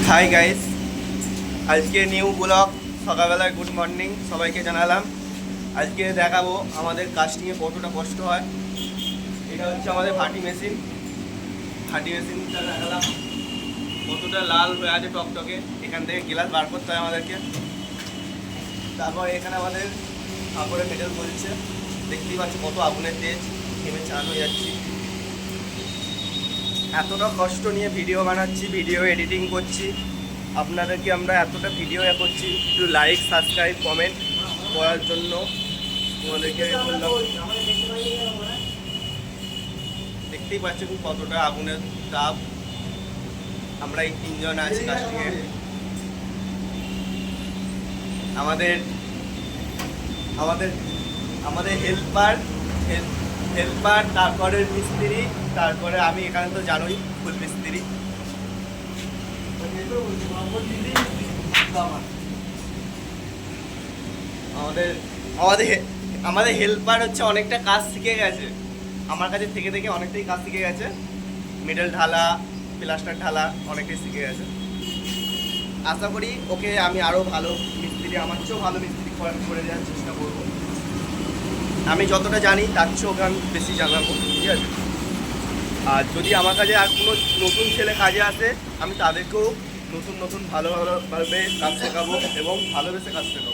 Hi guys, আজকে new blog. সকালবেলায় good morning সবাইকে জানালাম। আজকে দেখাবো আমাদের কাস্টিংয়ে কতটা কষ্ট হয়। এটা হচ্ছে আমাদের ভাটি মেশিনটা দেখালাম কতটা লাল হয়ে আছে টকটকে। এখান থেকে গ্লাস বার করতে হয় আমাদেরকে। তারপর এখানে আমাদের আগুনে মেটেল বলছে, দেখতেই পাচ্ছি কত আগুনের তেজ, ঘেমে চান হয়ে যাচ্ছি। এতটা কষ্ট নিয়ে ভিডিও বানাচ্ছি, ভিডিও এডিটিং করছি, আপনাদেরকে আমরা এতটা ভিডিও করছি, একটু লাইক সাবস্ক্রাইব কমেন্ট করার জন্য তোমাদেরকে বললাম। দেখতেই পাচ্ছেন কতটা আগুনের তাপ। আমরা এই তিনজন আছি কাস্টিংয়ে। আমাদের আমাদের আমাদের হেল্পার, তারপরে মিস্ত্রি, তারপরে আমি এখানে তো জানোই ফুল মিস্ত্রি। আমাদের আমাদের আমাদের হেল্পার হচ্ছে অনেকটা কাজ শিখে গেছে, আমার কাছে থেকে থেকে অনেকটাই কাজ শিখে গেছে। মেটাল ঢালা, প্লাস্টার ঢালা অনেকটাই শিখে গেছে। আশা করি ওকে আমি আরও ভালো মিস্ত্রি, আমার চেয়েও ভালো মিস্ত্রি করে দেওয়ার চেষ্টা করবো। আমি যতটা জানি তার চেয়েও ওকে আমি বেশি জানাবো, ঠিক আছে? আর যদি আমার কাছে আর কোনো নতুন ছেলে কাজে আসে, আমি তাদেরকেও নতুন ভালোভাবে কাজ শেখাবো এবং ভালোবেসে কাজ শেখাবো।